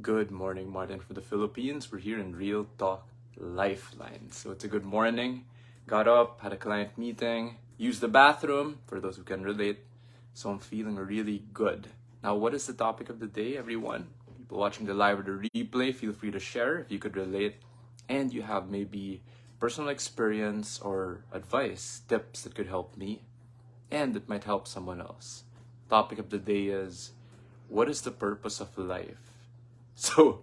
Good morning, Martin, from the Philippines. We're here in Real Talk Lifeline. So it's a good morning. Got up, had a client meeting, used the bathroom, for those who can relate. So I'm feeling really good. Now, what is the topic of the day, everyone? People watching the live or the replay, feel free to share if you could relate. And you have maybe personal experience or advice, tips that could help me, and it might help someone else. Topic of the day is, what is the purpose of life? So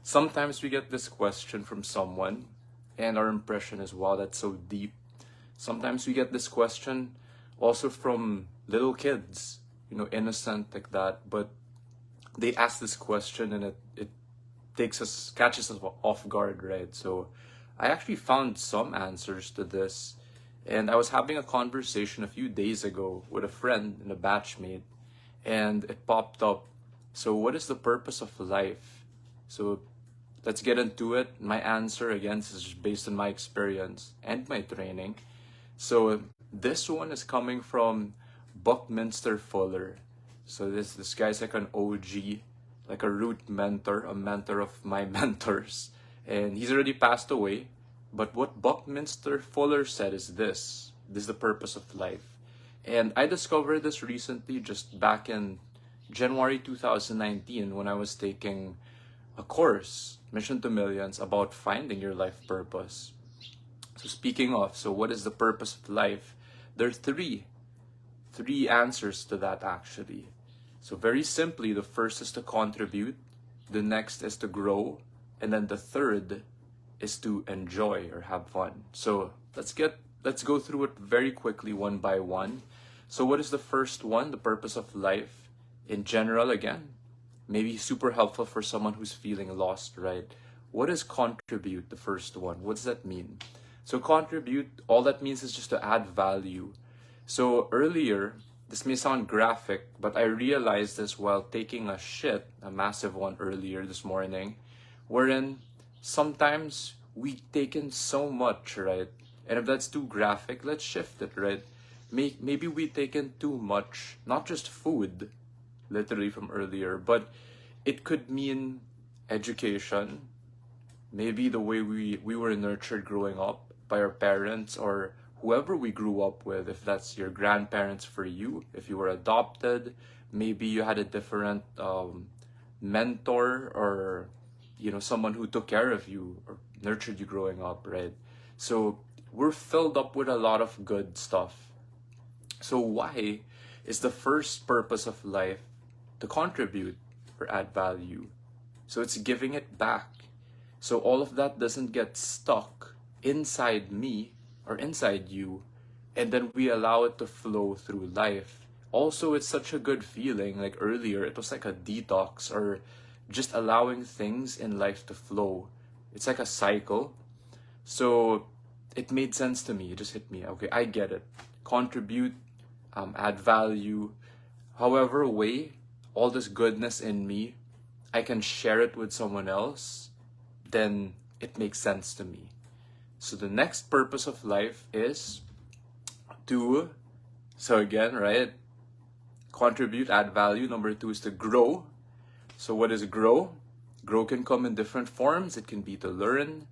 sometimes we get this question from someone, and our impression is, wow, that's so deep. Sometimes we get this question also from little kids, innocent like that, but they ask this question and it catches us off guard, right? So I actually found some answers to this, and I was having a conversation a few days ago with a friend and a batchmate, and it popped up. So what is the purpose of life? So let's get into it. My answer, again, this is just based on my experience and my training. So this one is coming from Buckminster Fuller. So this guy's like an OG, like a root mentor, a mentor of my mentors. And he's already passed away. But what Buckminster Fuller said is this is the purpose of life. And I discovered this recently, just back in January 2019, when I was taking a course, Mission to Millions, about finding your life purpose. So speaking of, so what is the purpose of life? There are three answers to that, actually. So very simply, the first is to contribute, the next is to grow, and then the third is to enjoy or have fun. So let's go through it very quickly, one by one. So what is the first one? The purpose of life in general, again, maybe super helpful for someone who's feeling lost, right? What is contribute, the first one? What does that mean? So contribute, all that means is just to add value. So earlier, this may sound graphic, but I realized this while taking a shit, a massive one earlier this morning, wherein sometimes we take in so much, right? And if that's too graphic, let's shift it, right? Maybe we take in too much, not just food, literally from earlier, but it could mean education, maybe the way we were nurtured growing up by our parents or whoever we grew up with, if that's your grandparents for you, if you were adopted, maybe you had a different mentor or someone who took care of you or nurtured you growing up, right? So we're filled up with a lot of good stuff. So why is the first purpose of life to contribute or add value? So it's giving it back. So all of that doesn't get stuck inside me or inside you, and then we allow it to flow through life. Also, it's such a good feeling. Like earlier, it was like a detox or just allowing things in life to flow. It's like a cycle. So it made sense to me. It just hit me. Okay, I get it. Contribute, add value. However way, all this goodness in me, I can share it with someone else, then it makes sense to me. So the next purpose of life is to, so again, right? Contribute, add value. Number two is to grow. So what is grow? Grow can come in different forms. It can be to learn.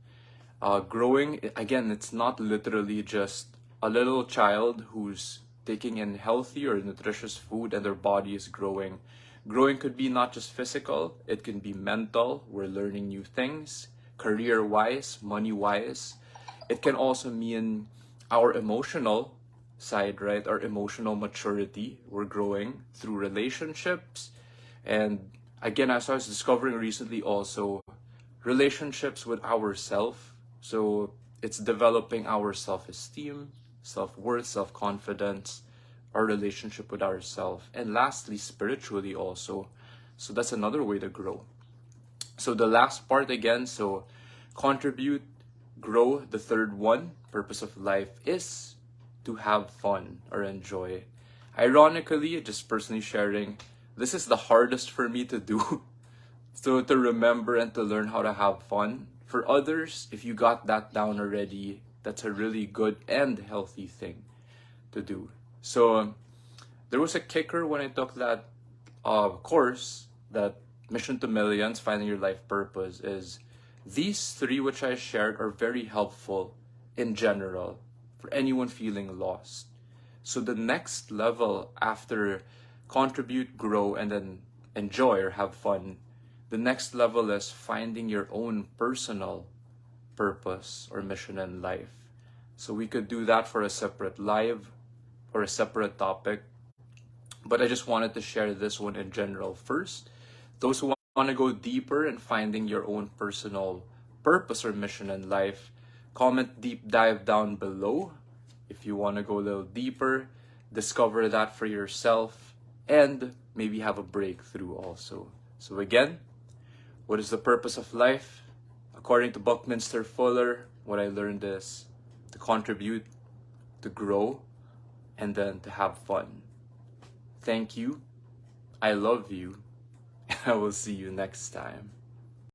Growing, again, it's not literally just a little child who's taking in healthy or nutritious food and their body is growing. Growing could be not just physical, it can be mental. We're learning new things, career-wise, money-wise. It can also mean our emotional side, right? Our emotional maturity. We're growing through relationships. And again, as I was discovering recently also, relationships with ourselves. So it's developing our self-esteem, self-worth, self-confidence, our relationship with ourselves, and lastly, spiritually also. So that's another way to grow. So the last part again, so contribute, grow. The third one, purpose of life, is to have fun or enjoy. Ironically, just personally sharing, this is the hardest for me to do. So to remember and to learn how to have fun. For others, if you got that down already, that's a really good and healthy thing to do. So there was a kicker when I took that course, that Mission to Millions, Finding Your Life Purpose, is these three which I shared are very helpful in general for anyone feeling lost. So the next level after contribute, grow, and then enjoy or have fun, the next level is finding your own personal purpose or mission in life. So we could do that for a separate live or a separate topic. But I just wanted to share this one in general first. Those who want to go deeper in finding your own personal purpose or mission in life, comment deep dive down below. If you want to go a little deeper, discover that for yourself, and maybe have a breakthrough also. So again, what is the purpose of life? According to Buckminster Fuller, what I learned is to contribute, to grow, and then to have fun. Thank you. I love you. And I will see you next time.